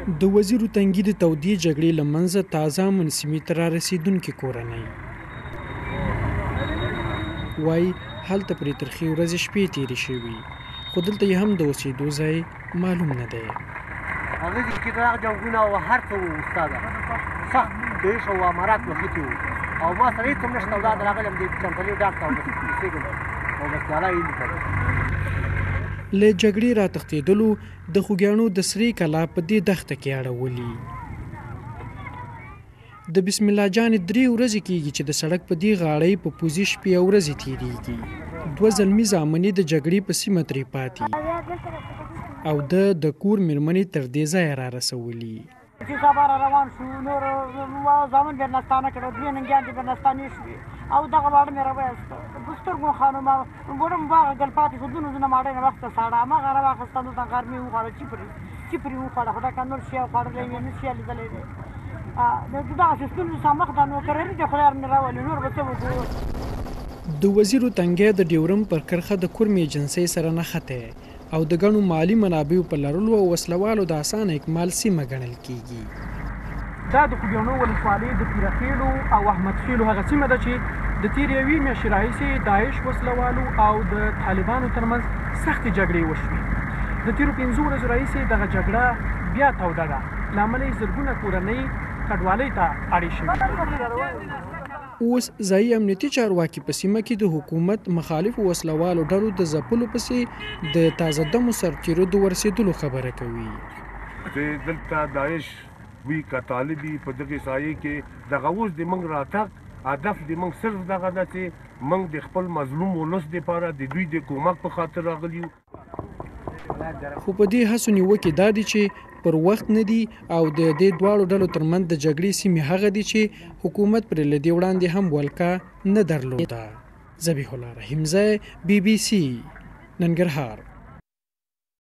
د وزیرو تنګي د تودې جګړې له منځه تازه منسمي ته رارسېدونکې کورنۍ وایي هلته پرې ترخې ورځې شپې تېرې شوي خو دلته یې هم د اوسېدو ځای معلوم نه دی. هغه ځای کې دغه جنګونه او هر څه وو استاده سخت دېش او امارات وختې وو او ما سره هېڅ هم نشته او دا راغلم د چمپلي ډاک ته اوسېږم او بس الله یې لیکلی. له جګړې راتښتېدلو د خوږیاڼو د سرې کلا په دې دښته کې اړولي. د بسم الله جان 3 ورځې کېږي چې د سړک په دې غاړۍ په پوزي شپې او ورځې تېرېږي. 2 زلمي زامنې د جګړې په سیمه ترې پاتې او د کور مېرمنې تر دې ځایه رارسولي. چې سبا را روان شو نور زامن بیا نستانه کړه 2 ننګیان دې بیا نستانې شوې او دغه واړه مې راوایسته د سترګو خانم ګورم باغه ګل پاتې شو دونه زونه ماډۍ نه وخته ساړه هماغه راواخېسته نو ته غرمې وخوړه چپرې وخوړه خو دا که نور شی خوړلی وي نه شی لیدلی دی دغسې ستونزو سره مخ ده نو کراري دی خدای مې راولي نور به څه وکړو. د وزیرو تنګی د ډیورم پر کرښه د کورم ایجنسۍ سره نښتی او د ګڼو مالي منابعو په لرلو او وسلوالو د اسانه اکمال سیمه ګڼل کیږي. دا د خوږیاڼو ولسوالۍ د پیرخیلو او احمد خیلو هغه سیمه ده چې د تېرې یوې میاشتې راهیسې داعش وسلوالو او د طالبانو ترمنځ سختې جګړې وشوې. د تېرو 5 ورځو راهیسې دغه جګړه بیا توده ده له امله یې زرګونه کورنۍ کډوالۍ ته اړې شوي. اوس ځایي امنیتي چارواکي په سیمه کې د حکومت مخالفو وسلوالو ډلو د ځپلو پسې د تازه دمو سرتېرو د ورسېدلو خبره کوي. دلته داعش وي که طالبي په دغې سایې کې دغه اوس د موږ راتګ هدف د موږ صرف دغه ده چې موږ د خپل مظلوم ولس دپاره د دوی د کومک په خاطر راغلي یو. خو په دې هڅو نیوکې دا دي چې پر وخت نه دي او د دې دواړو ډلو ترمنځ د جګړې سیمې هغه دي چې حکومت پرې له دې وړاندې هم ولکه نه درلوده. ذبیح الله رحیمزی BBC ننګرهار.